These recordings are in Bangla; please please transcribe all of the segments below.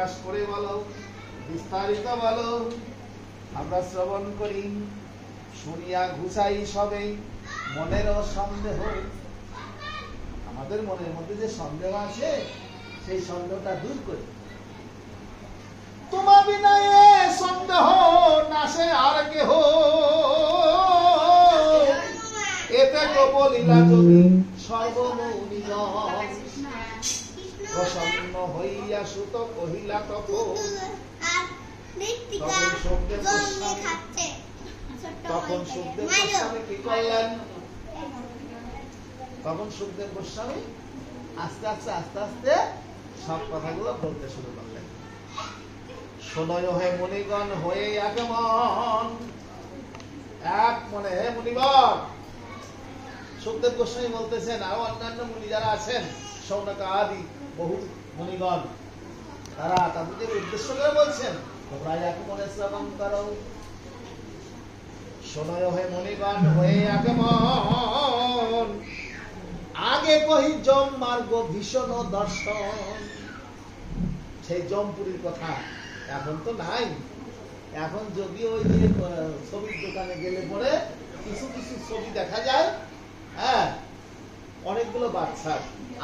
প্রকাশ করে বলো, বিস্তারিত বলো, আমরা শ্রবণ করি, শুনিয়া ঘুচাই সবে মনেরও সন্দেহ। আমাদের মনের মধ্যে যে সন্দেহ আছে সেই সন্দেহটা দূর করি। তোমা বিনা এ সন্দেহ নাশে আর কেহ, এতে তো বলিলা যদি সর্বমৌনিগণ। প্রসন্ন হইয়া সুত কহিলা তখন, তখন সুখদেব গোস্বামী কি করলেন? তখন সুখদেব গোস্বামী আস্তে আস্তে আস্তে আস্তে সব কথাগুলো বলতে শুরু করলেন। শোনয় হে মুনিগণ হয়ে আগমন, এক মনে হে মুনিগণ। সুখদেব গোস্বামী বলতেছেন, আর অন্যান্য মুনি যারা আছেন, সৌনক আদি বহু মুনিগণ, তারা তাদের উদ্দেশ্য করে বলছেন, তোমরা আগমনে শ্রবণ করো। শোনয় হে মুনিগণ হয়ে আগমন, আগে কহি জম মার্গ ভীষণ দর্শন। সেই জমপুরীর কথা এখন তো নাই। এখন যদি ওই যে ছবির দোকানে গেলে পরে কিছু কিছু ছবি দেখা যায়, হ্যাঁ, অনেকগুলো বাচ্চা।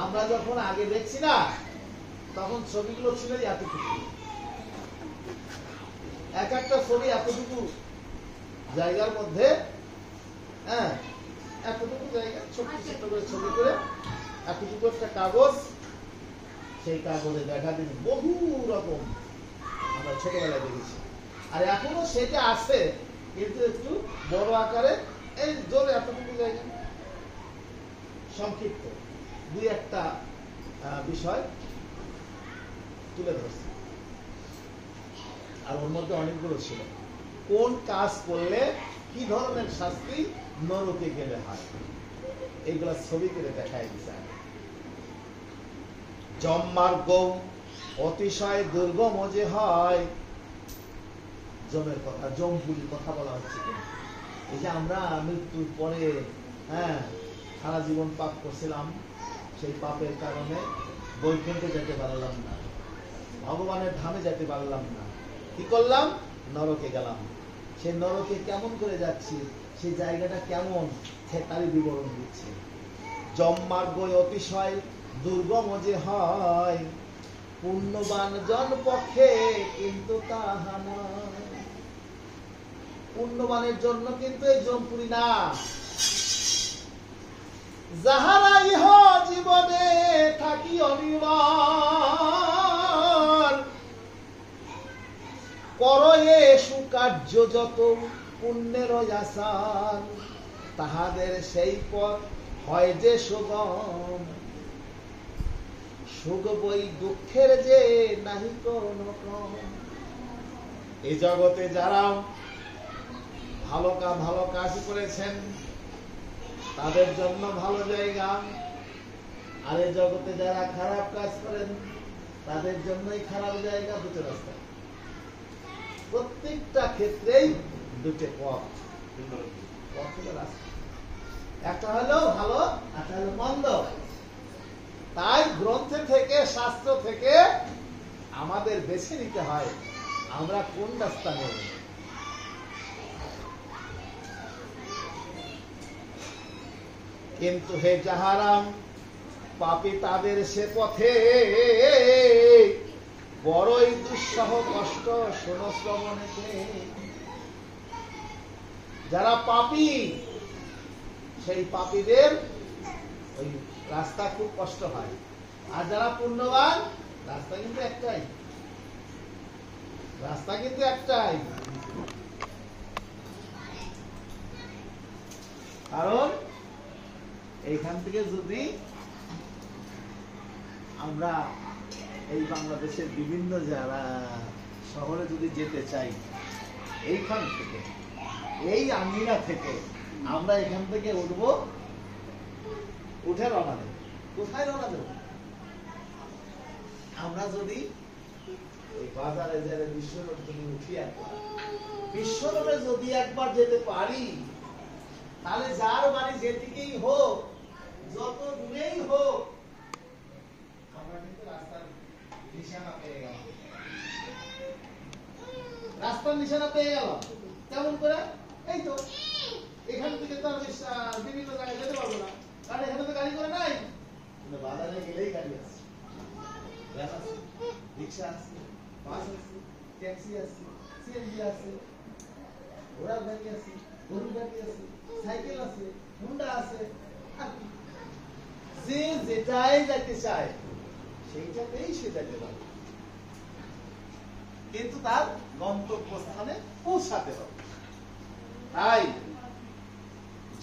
আমরা যখন আগে দেখছি না, তখন ছবিগুলো ছিল এতটুকু, এক একটা ছবি এতটুকু জায়গার মধ্যে, হ্যাঁ, এতটুকু জায়গা ছোট্ট ছোট্ট করে ছবি করে এতটুকু একটা কাগজ, সেই কাগজে দেখা দিন বহু রকম আমরা ছোটবেলায় দেখেছি। আর এখনো সেটা আছে, কিন্তু একটু বড় আকারে, এই জোরে এতটুকু জায়গা সংক্ষিপ্ত দুই একটা বিষয় তুলে ধরছে। আর ওর মধ্যে অনেকগুলো ছিল, কোন কাজ করলে কি ধরনের শাস্তি নরকে গেলে হয়, এইগুলা ছবি করে দেখায় দিছে। জম মার্গ অতিশয় দুর্গম যে হয়, জমের কথা, জমপুরীর কথা বলা হচ্ছে। এই যে আমরা মৃত্যুর পরে, হ্যাঁ, সারা জীবন পাপ করছিলাম, সেই পাপের কারণে বৈকুণ্ঠে যেতে পারলাম না, ভগবানের ধামে যেতে পারলাম না, কি করলাম? নরকে গেলাম। সেই নরকে কেমন করে যাচ্ছি, সেই জায়গাটা কেমন, সে তারই বিবরণ দিচ্ছে। জম মার্গ অতিশয় দুর্গম যে হয়, পুণ্যবান জন পক্ষে কিন্তু তাহা নয়। পুণ্যবানের জন্য কিন্তু এই জমপুরি না। যাহারা ইহ জীবনে থাকি অনির্বাণ, করয়ে সুকার্য যত পুণ্যের আসান, তাহাদের সেই পথ হয় যে সুগম। সুখ বই দুঃখের যে নাহি কোনো কম। এই জগতে যারা ভালো কাজ করেছেন তাদের জন্য ভালো জায়গা, আর এই জগতে যারা খারাপ কাজ করেন তাদের জন্যই খারাপ জায়গা। দুটো রাস্তা, প্রত্যেকটা ক্ষেত্রেই দুটো পথ, একটা হলো ভালো, একটা হলো মন্দ। তাই গ্রন্থে থেকে, শাস্ত্র থেকে আমাদের বেছে নিতে হয় আমরা কোন রাস্তা নেব। কিন্তু হে যাহারাম পাপী, তাদের সে পথে বড়ই দুঃসহ কষ্ট শোনো শ্রবণেতে। যারা পাপী, সেই পাপীদের ওই রাস্তা খুব কষ্ট হয়। আর যারা পুণ্যবান, রাস্তা কিন্তু একটাই, রাস্তা কিন্তু একটাই। কারণ এইখান থেকে যদি আমরা এই বাংলাদেশের বিভিন্ন যারা শহরে যদি যেতে চাই, এইখান থেকে, এই আমিনা থেকে আমরা এখান থেকে উঠবো, উঠে রওনা দেব। কোথায় রওনা দেব? আমরা যদি এই বাজারে যারা বিশ্বরোড যদি উঠি, একবার বিশ্বরোডে যদি একবার যেতে পারি, তাহলে যার বাড়ি যেদিকেই হোক, যত দূরেই হোক, আমরা কিন্তু রাস্তার নিশানা পেয়ে গেলাম। নিশানা পেয়ে গেলাম। কেমন করে? এই তো এখান থেকে তো আমি বিভিন্ন জায়গায় যেতে পারবো না, কারণ এখানে তো গাড়ি করে নাই। কিন্তু বাজারে গেলেই গাড়ি আছে, ভ্যান আছে, রিক্সা আছে, বাস আছে, ট্যাক্সি আছে, সিএনজি আছে, ঘোড়ার গাড়ি আছে, গরুর গাড়ি আছে, সাইকেল আছে, হুন্ডা আছে। যে যেটাই যাইতে চায় সেইটাতেই সে যাইতে পারে, কিন্তু তার গন্তব্যস্থানে পৌঁছাতে হবে। তাই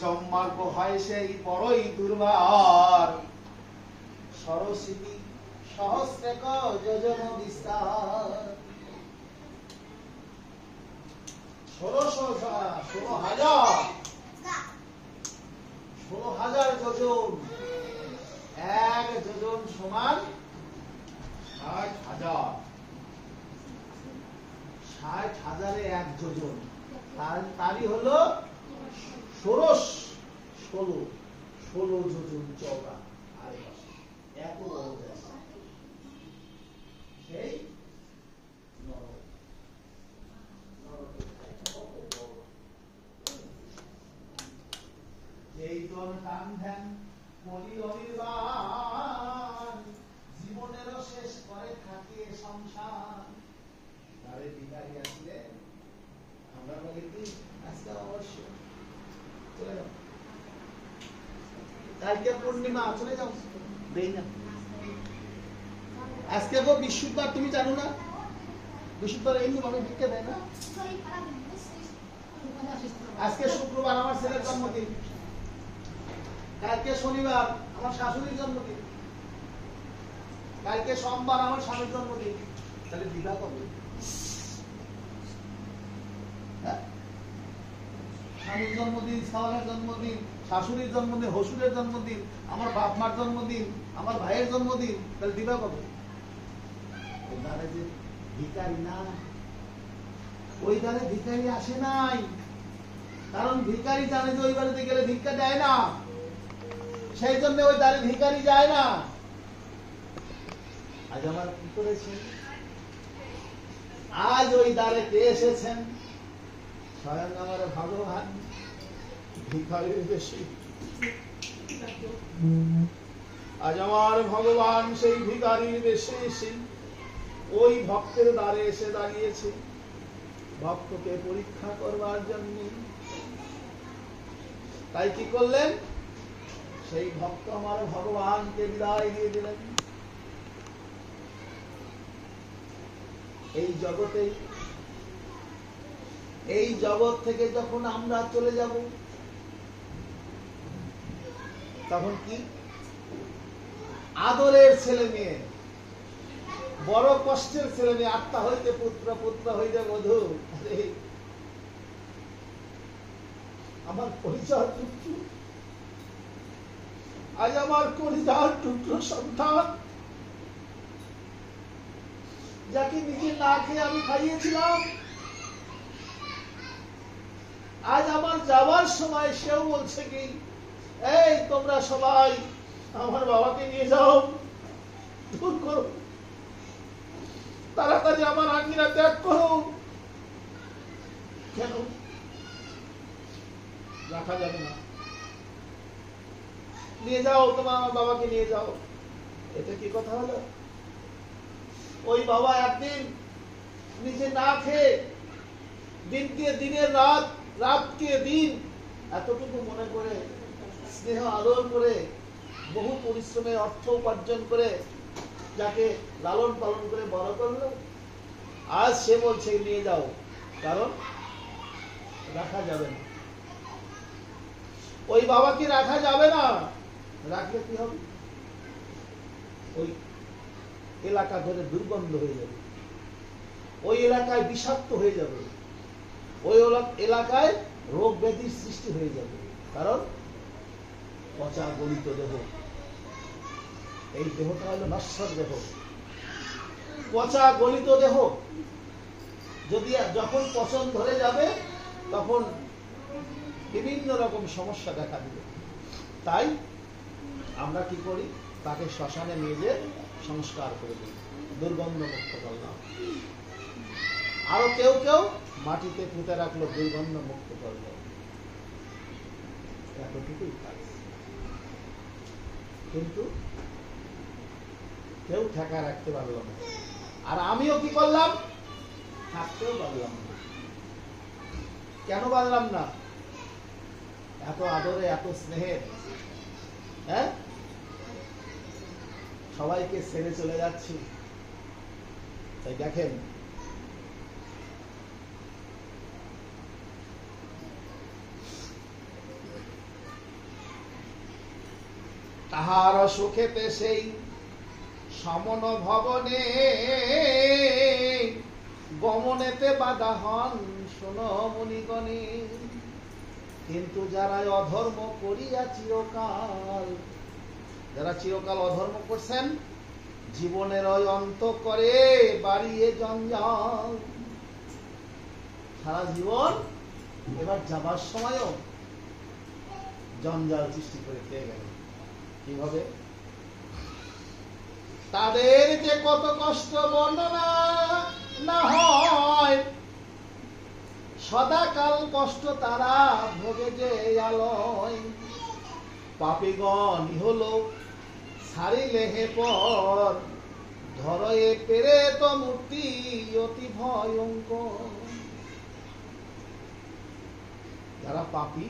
জন্মার্গ হয় সেই বড়ই দুর্বার, সরস্বতী সহস্রেক যোজন বিস্তার। 16,000 যোজন। 1 যোজন সমান 60,000। 60,000-এ 1 যোজন, তারই হলো 16 যোজন চওড়া। এত বড় দেশ সেই এই জন টান ধ্যান করি অনির্বাণ, জীবনেরও শেষ করে থাকে সংসার। তারে ভিখারি আসলে আমরা বলি কি আজকে অবশ্য চলে যাও, কালকে পূর্ণিমা চলে যাও, দেই না। আজকে তো বৃহস্পতিবার, তুমি জানো না বৃহস্পতিবার এমনি ভাবে ভিক্ষা দেয় না। আজকে শুক্রবার আমার ছেলের জন্মদিন, কালকে শনিবার আমার শাশুড়ির জন্মদিন, কালকে সোমবার আমার স্বামীর জন্মদিন। তাহলে বিবাহ কবে? স্বামীর জন্মদিন, সাওয়ালের জন্মদিন, শাশুড়ির জন্মদিন, হসুরের জন্মদিন, আমার বাপ মার জন্মদিন, আমার ভাইয়ের জন্মদিন। তাহলে দিবা কবে? ওই দ্বারে যে ভিখারি না, ওই দ্বারে ভিখারি আসে নাই, কারণ ভিখারি জানে যে ওই বাড়িতে গেলে ভিক্ষা দেয় না, সেই জন্য ওই দ্বারে ভিখারি যায় না। আজ আমার কি করেছেন? আজ ওই দ্বারে কে এসেছেন? স্বয়ং আমার ভগবান ভিখারির বেশি। আজ আমার ভগবান সেই ভিখারির বেশে এসে ওই ভক্তের দ্বারে এসে দাঁড়িয়েছে, ভক্তকে পরীক্ষা করবার জন্য। তাই কি করলেন? সেই ভক্ত আমার ভগবানকে বিদায় দিয়ে দিলেন। এই জগৎ থেকে যখন আমরা চলে যাব, তখন কি আদরের ছেলে মেয়ে, বড় কষ্টের ছেলে মেয়ে, আত্মা হইতে পুত্র, পুত্র হইতে বধূ। আমার পরিচয় টুকরো, আজ আমার পরিচয় টুকরো সন্তান, যাকে নিজে না খেয়ে আমি খাইয়েছিলাম, আজ আমার যাওয়ার সময় সেও বলছে কি, এই তোমরা সবাই আমার বাবাকে নিয়ে যাও, দূর করো, তাড়াতাড়ি আমার আঙ্গিনা ত্যাগ করো। কেন রাখা যাবে না? নিয়ে যাও, তোমার আমার বাবাকে নিয়ে যাও। এটা কি কথা হলো? ওই বাবা একদিন নিজে না খেয়ে, দিনকে দিনের রাত, রাতকে দিন, এতটুকু মনে করে স্নেহ আদর করে বহু পরিশ্রমের অর্থ উপার্জন করে যাকে লালন পালন করে বড় করলো, আজ সে বলছে নিয়ে যাও, কারণ রাখা যাবে না। ওই বাবাকে রাখা যাবে না, রাখলে কি হবে? ওই এলাকা ধরে দুর্গন্ধ হয়ে যাবে, ওই এলাকায় বিষাক্ত হয়ে যাবে, ওই এলাকায় রোগ ব্যাধির সৃষ্টি হয়ে যাবে। কারণ পচা গলিত দেহ, এই দেহটা হলো নশ্বর দেহ, পচা গলিত দেহ। যদি যখন পচন ধরে যাবে, তখন বিভিন্ন রকম সমস্যা দেখা দিবে। তাই আমরা কি করি? তাকে শ্মশানে নিয়ে যেয়ে সংস্কার করে দিই, দুর্গন্ধ মুক্ত করলাম। আরো কেউ কেউ মাটিতে পুঁতে রাখলো, দুর্গন্ধ মুক্ত করলো। এতটুকুই কাজ। কিন্তু কেউ ঠেকা রাখতে পারলো না। আর আমিও কি করলাম? থাকতেও পারলাম না। কেন পারলাম না? এত আদরে, এত স্নেহের, হ্যাঁ, সবাইকে ছেড়ে চলে যাচ্ছি। তাই দেখেন, তাহার সুখেতে সেই সমন ভবনে গমনেতে বাধা হন শোনো মুনিগণে। কিন্তু যারা অধর্ম করিয়া চিরকাল, যারা চিরকাল অধর্ম করছেন, জীবনের ওই অন্ত করে বাড়িয়ে জঞ্জাল। সারা জীবন এবার যাবার সময়ও জঞ্জাল সৃষ্টি করে পেয়ে গেল। কিভাবে? তাদের যে কত কষ্ট বর্ণনা না হয়, সদাকাল কষ্ট তারা ভোগে যে আলয়। পাপীগণ হলো ছাড়িলে হে পর, ধরয়ে পেরে তো মূর্তি অতি ভয়ঙ্কর। যারা পাপী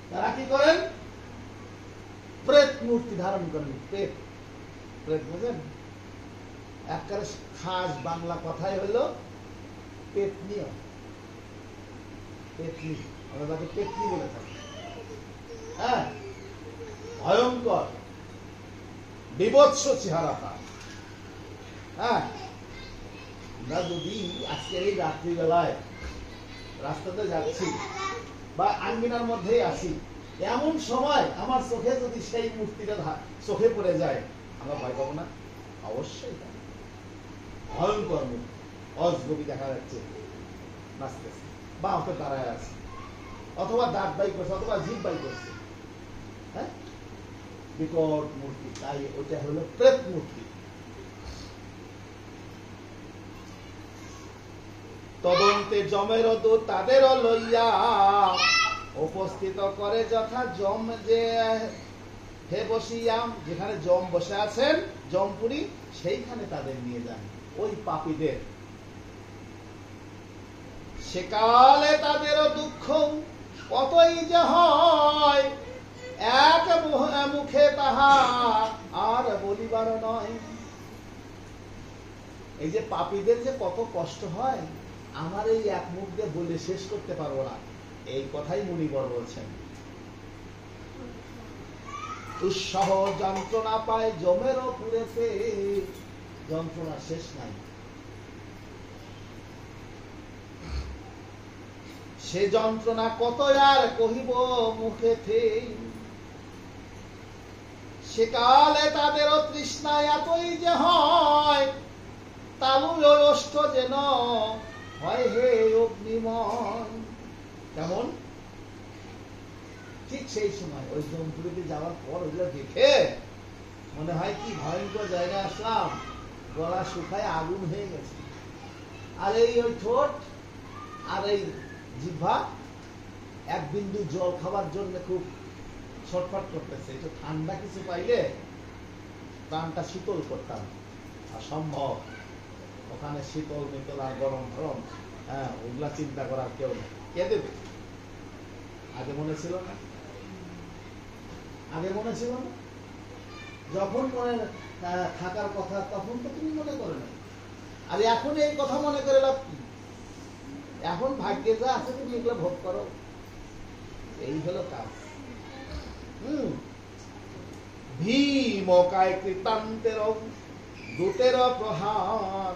তারা কি করেন? প্রেত মূর্তি ধারণ করেন। প্রেত, প্রেত বুঝেন? একবারে খাস বাংলা কথাই হলো পেতনি। পেতনি, আমরা তাকে পেতনি বলে থাকি। হ্যাঁ, ভয়ঙ্কর বিভৎস চেহারা তার। হ্যাঁ, আমরা যদি আজকে এই রাত্রিবেলায় রাস্তাতে যাচ্ছি বা আঙ্গিনার মধ্যেই আসি, এমন সময় আমার চোখে যদি সেই মূর্তিটা চোখে পড়ে যায়, আমরা ভয় পাবো না? অবশ্যই। ভয়ঙ্কর মূর্তি, অজগবি দেখা যাচ্ছে নাচতেছে, বা হতে দাঁড়ায় আছে, অথবা দাঁত বাই করছে, অথবা জিভ বাই করছে। হ্যাঁ, বিকট মূর্তি। তাই ওটা হলো প্রেত মূর্তি। তদন্তে জমের দূত তাদেরও লইয়া উপস্থিত করে যথা জম যে হে বসিয়াম, যেখানে জম বসে আছেন জমপুরি, সেইখানে তাদের নিয়ে যান ওই পাপীদের। সেকালে তাদেরও দুঃখ কতই যে হয়, এক মুখে তাহা আর বলিবার নয়। এই যে পাপীদের যে কত কষ্ট হয়, আমার এই এক মুখ দিয়ে বলে শেষ করতে পারবো না। এই কথাই মুনিবর বলছেন। দুঃসহ যন্ত্রণা পায় জমেরও পুরেতে, যন্ত্রণা শেষ নাই। সে যন্ত্রণা কত আর কহিব মুখেতে, সেকালে তাদেরও তৃষ্ণা এতই যে হয়, তালু অষ্ট যেন হয় হে অগ্নিময়। কেমন? ঠিক সেই সময় ওই জমপুরিতে যাওয়ার পর ওইগুলো দেখে মনে হয় কি ভয়ঙ্কর জায়গায় আসলাম, গলা শুকায় আগুন হয়ে গেছে। আর এই ওই ঠোঁট আর এই জিহ্বা এক বিন্দু জল খাবার জন্য খুব ছটফট করতেছে। একটু ঠান্ডা কিছু পাইলে প্রাণটা শীতল করতাম। আর সম্ভব ওখানে শীতল মিতল আর গরম গরম, হ্যাঁ, ওগুলা চিন্তা করার কেউ নেই। কে দেবে? আগে মনে ছিল না? আগে মনে ছিল না? যখন মনে থাকার কথা তখন তো তুমি মনে করে না। আর এখন এই কথা মনে করে লাভ কি? এখন ভাগ্যে যা আছে তুমি এগুলো ভোগ করো। এই হলো কাজ। ভীমকায় কৃতান্তের দূতের প্রহার।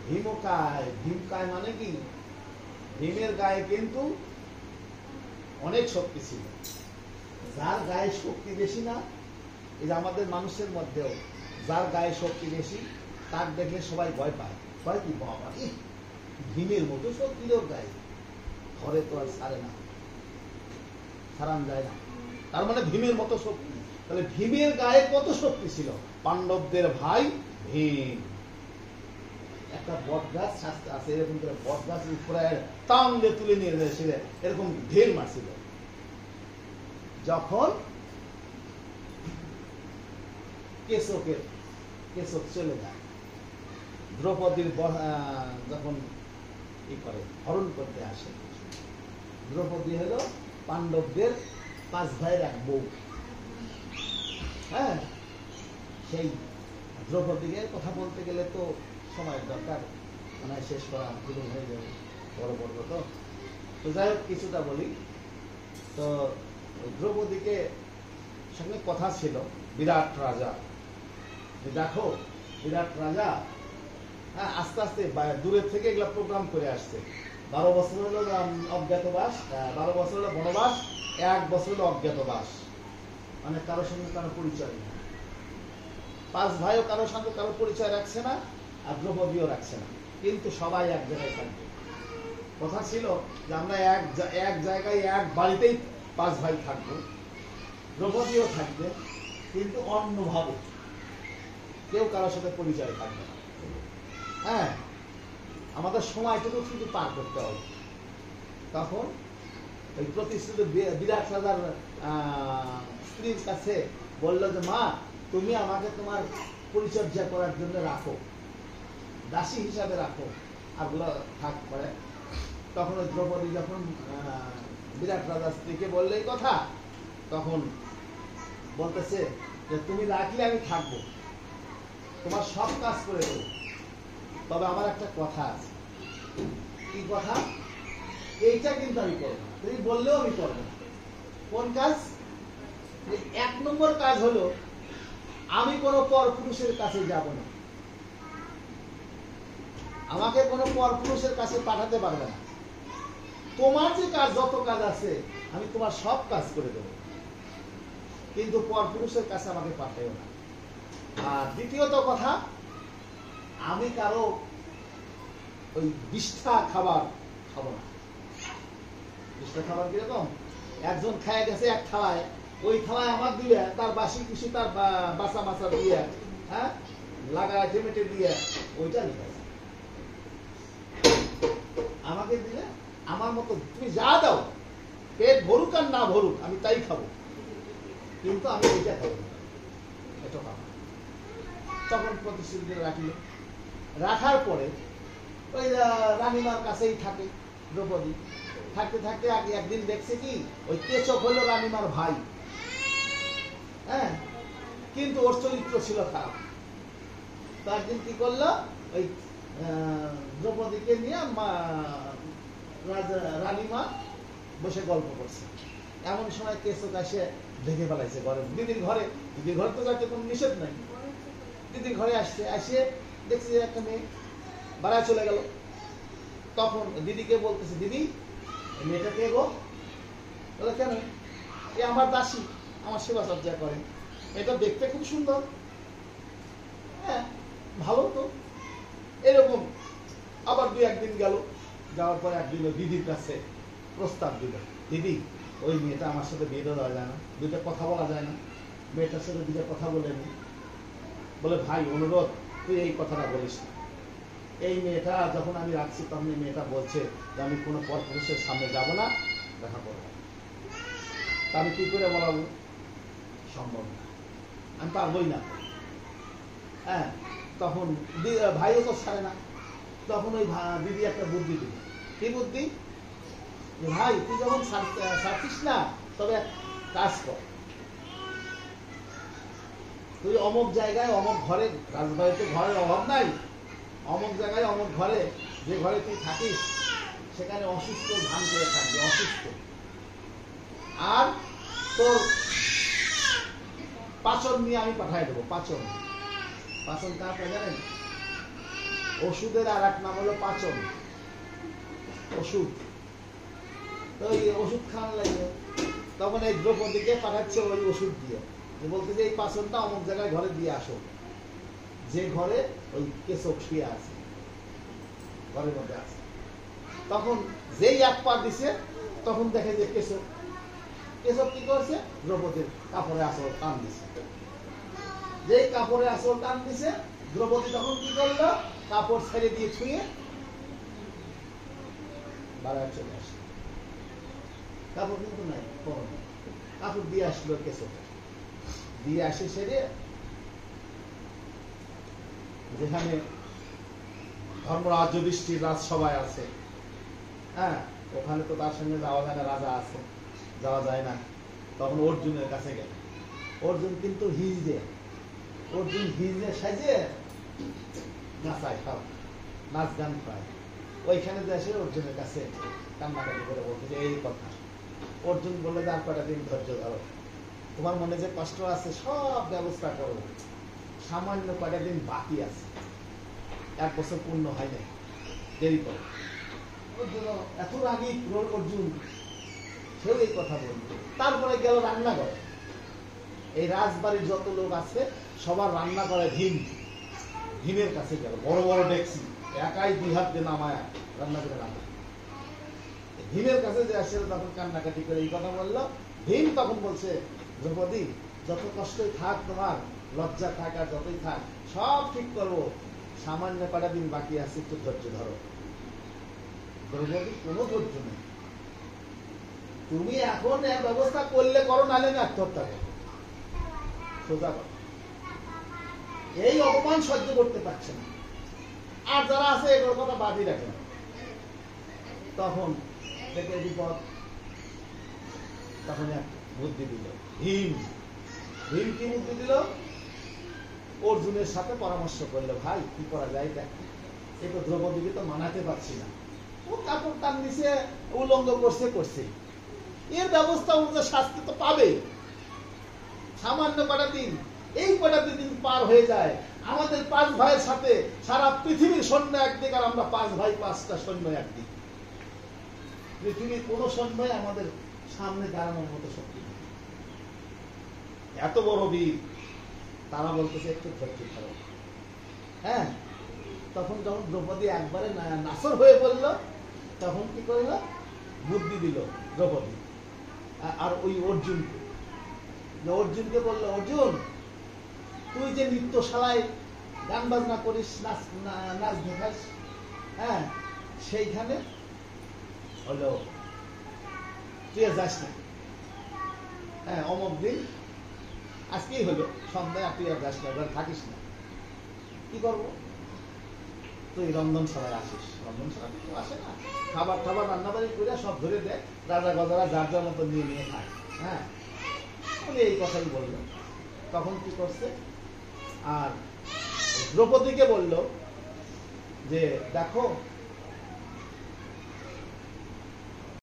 ভীমকায়, ভীমকায় মানে কি? ভীমের গায়ে কিন্তু অনেক শক্তি ছিল। যার গায়ে শক্তি বেশি না, এই যে আমাদের মানুষের মধ্যেও যার গায়ে শক্তি বেশি, তার দেখলে সবাই ভয় পায়। ভয় কি? বাবা, ভীমের মতো শক্তি লোক গায়ে, ঘরে তো আর ছাড়ে না, ছাড়ান যায় না। তার মানে ভীমের মতো শক্তি। তাহলে ভীমের গায়ে কত শক্তি ছিল? পাণ্ডবদের ভাই ভীম। একটা বট গাছ আছে, এরকম করে বট গাছ উপরে টাঙ্গে তুলে নিয়ে যাচ্ছিল, এরকম ঢের মারছিল। যখন কেশক চলে যায়, দ্রৌপদীর যখন হরণ করতে আসে, দ্রৌপদী হলো পাণ্ডবদের 5 ভাইয়ের এক বউ। হ্যাঁ, সেই দ্রৌপদীকে কথা বলতে গেলে তো সময়ের দরকার, মানে শেষ করা জীবন হয়ে যাবে, বড় বড় তো যাই হোক কিছুটা বলি। তো দ্রৌপদীকে সঙ্গে কথা ছিল বিরাট রাজা, দেখো বিরাট রাজা আস্তে আস্তে দূরের থেকে এগুলা প্রোগ্রাম করে আসছে। 12 বছর হলো অজ্ঞাতবাস, 12 বছর হলো বনবাস, 1 বছর হলো অজ্ঞাতবাস, মানে কারোর সঙ্গে কারো পরিচয় নেই। 5 ভাইও কারোর সঙ্গে কারো পরিচয় রাখছে না, আর দ্রৌপদীও রাখছে না, কিন্তু সবাই এক জায়গায় থাকবে। কথা ছিল যে আমরা এক জায়গায় এক বাড়িতেই 5 ভাই থাকবো, দ্রৌপদীও থাকবে, কিন্তু অন্যভাবে, কেউ কারোর সাথে পরিচয় থাকবে না। হ্যাঁ, আমাদের সময়টুকু শুধু পার করতে হবে। তখন ওই প্রতিষ্ঠিত বিরাট রাজার স্ত্রীর কাছে বললো যে মা, তুমি আমাকে তোমার পরিচর্যা করার জন্য রাখো, দাসী হিসাবে রাখো, আরগুলো থাক করে। তখন ওই দ্রৌপদী যখন বিরাট রাজার স্ত্রীকে বললে এই কথা, তখন বলতেছে যে তুমি রাখলে আমি থাকবো, তোমার সব কাজ করে দেবো, তবে আমার একটা কথা আছে। কি কথা? এইটা কিন্তু আমি করবো না, তুমি বললেও আমি করবো না। কোন কাজ? 1 নম্বর কাজ হলো আমি কোনো পরপুরুষের কাছে যাব না, আমাকে কোনো পরপুরুষের কাছে পাঠাতে পারবে না। তোমার যে কাজ, যত কাজ আছে আমি তোমার সব কাজ করে দেবো, কিন্তু পরপুরুষের কাছে আমাকে পাঠাইও না। আর দ্বিতীয়ত কথা, আমি কারো ওই বিষ্ঠা খাবার খাবো না। বিষ্ঠা খাবার কিরকম? একজন খায় গেছে এক থালায়, ওই থালায় আমার দিয়ে, তার বাসি কুসি, তার বাসা মাছা দিয়ে, হ্যাঁ, লাগায় টেমেটে দিয়ে, ওইটা নিয়ে আমাকে দিলে আমার মতো তুমি যা দাও, পেট ভরুক আর না ভরুক, আমি তাই খাবো, কিন্তু আমি ওইটা খাবো না, এটা খাবো। তখন প্রতিশ্রুতি রাখল। রাখার পরে ওই রানীমার কাছেই থাকে দ্রৌপদী। থাকতে থাকতে আগে একদিন দেখছে কি, ওই কেশক হলো রানীমার ভাই। হ্যাঁ, কিন্তু ওর চরিত্র ছিল খারাপ। তো একদিন কি করলো, ওই দ্রৌপদীকে নিয়ে রানীমা বসে গল্প করছে। এমন সময় কেশক এসে দেখে ফেলাইছে ঘরে, দিদির ঘরে তো যাতে কোনো নিষেধ নাই, দিদির ঘরে আসে দেখছি একটা মেয়ে বাড়ায় চলে গেল। তখন দিদিকে বলতেছে, দিদি মেয়েটা কে গো? বলে কেন? এ আমার দাসী, আমার সেবা সজ্জা করে, এটা দেখতে খুব সুন্দর। হ্যাঁ, ভালো তো। এরকম আবার 2-1 দিন গেল, যাওয়ার পরে একদিন দিদির কাছে প্রস্তাব দিল, দিদি ওই মেয়েটা আমার সাথে বিয়ে দেওয়া যায় না, 2টা কথা বলা যায় না, মেয়েটার সাথে 2টা কথা বলে নি। বলে ভাই অনুরোধ, তুই এই কথাটা বলিস না। এই মেয়েটা যখন আমি রাখছি, তখন এই মেয়েটা বলছে যে আমি কোনো পরপুরুষের সামনে যাব না, দেখা করবো। তা আমি কি করে বলাবো? সম্ভব না, আমি পারবই না। হ্যাঁ, তখন ভাইও তো ছাড়ে না। তখন ওই দিদি একটা বুদ্ধি দিল। কি বুদ্ধি? ভাই তুই যখন ছাড়ছিস না, তবে কাজ কর, তুই অমুক জায়গায় অমুক ঘরে, রাজবাড়িতে ঘরের অভাব নাই, অমুক জায়গায় অমুক ঘরে, যে ঘরে তুই থাকিস সেখানে অসুস্থ ধান করে থাকবে, অসুস্থ। আর তোর পাচন নিয়ে আমি পাঠাই দেবো। পাচন কাকে জানেন? ওষুধের আর এক নাম হলো পাচন, ওষুধ। তো এই ওষুধ খাওয়ান লাগবে। তখন এই দ্রৌপদীকে পাঠাচ্ছে ওই ওষুধ দিয়ে, বলতে যে এই পাচনটা অমুক জায়গায় ঘরে দিয়ে আসো, যে ঘরে ওই কেশক শুয়ে আছে, ঘরের মধ্যে আছে। তখন যেই 1 পা দিছে, তখন দেখে যে কেশক কি করছে, দ্রৌপদীর কাপড়ে আঁচল টান দিছে। যেই কাপড়ে আঁচল টান দিছে, দ্রৌপদী তখন কি করলো, কাপড় ছেড়ে দিয়ে ছুঁয়ে বাড়ায় চলে আসে। কাপড় কিন্তু নাই, কাপড় দিয়ে আসলো কেসে দিয়ে আসে সেরে যেখানে ধর্মরাজ যুধিষ্ঠির রাজসভায় আছে, হ্যাঁ ওখানে তো তার সঙ্গে যাওয়া যায় না, রাজা আছে, যাওয়া যায় না। তখন অর্জুনের কাছে গেল। অর্জুন কিন্তু হিজড়ে, অর্জুন হিজড়ে সাজে নাচায়, সব নাচ গান পায়। ওইখানে যে আসে অর্জুনের কাছে কান্নাকাটি করে বলতে যে এই কথা। অর্জুন বললে যে আর কটা দিন ধৈর্য ধরো, তোমার মনে যে কষ্ট আছে সব ব্যবস্থা করো, সামান্য কটা দিন বাকি আছে, 1 বছর পূর্ণ হয় নাই, দেরি করো। এত রাগী অর্জুন, সেও এই কথা বলল। তারপরে গেল রান্না করে। এই রাজবাড়ির যত লোক আছে সবার রান্না করে ভীম, ভীমের কাছে গেল। বড় বড় ডেকসি একাই 2 হাত দিয়ে নামায় রান্না করে রান্না। ভীমের কাছে যে আসে তখন কান্নাকাটি করে এই কথা বললো। ভীম তখন বলছে, দ্রৌপদী যত কষ্টই থাক, তোমার লজ্জা থাক আর যতই থাক, সব ঠিক করবো, সামান্য কটা দিন বাকি আছে, একটু ধৈর্য ধরো। দ্রৌপদী কোনো ধৈর্য নেই, তুমি এখন এক ব্যবস্থা করলে করো, নালে না আত্মহত্যা করো, সোজা করো। এই অপমান সহ্য করতে পারছে না। আর যারা আছে এগুলোর কথা বাদই রাখে না। তখন দেখে বিপদ, তখন এক বুদ্ধি দিল ভীম। ভীম কি বুদ্ধি দিল? অর্জুনের সাথে পরামর্শ করলো, ভাই কি করা যায় দেখ, এই তো দ্রৌপদীকে তো মানাতে পারছি না, ও কাপড় তার নিচে উলঙ্গ করছে, এর ব্যবস্থা অনুযায়ী শাস্তি তো পাবে। সামান্য কটা দিন, এই কটা দিন পার হয়ে যায়, আমাদের 5 ভাইয়ের সাথে সারা পৃথিবীর সৈন্য একদিক, আর আমরা 5 ভাই 5টা সৈন্য একদিক। পৃথিবীর কোন সৈন্যই আমাদের সামনে দাঁড়ানোর মতো শক্তি নেই। এত বড় বীর, তারা বলতেছে একটু ধৈর্য ধরো। হ্যাঁ, তখন যখন দ্রৌপদী একবারে নাসর হয়ে পড়ল, তখন কি করল? বুদ্ধি দিল দ্রৌপদী আর ওই অর্জুনকে বললো, অর্জুন তুই যে নৃত্যশালায় গান বাজনা করিস, নাচ দেখাস, হ্যাঁ সেইখানে হলো তুই যাস না, হ্যাঁ অমুক দিন আজকেই হলো সন্ধ্যায়, তুই আর যাস না, এবার থাকিস না। কি করবো? তুই রন্ধনশালায় আসিস। রন্ধনশালা কিন্তু আসে না, খাবার টাবার রান্নাবাড়ি করে সব ধরে দেয়, রাজা গজারা যার যার মতো নিয়ে নিয়ে খায়। হ্যাঁ, এই কথাই বললো। তখন কি করছে, আর দ্রৌপদীকে বলল যে দেখো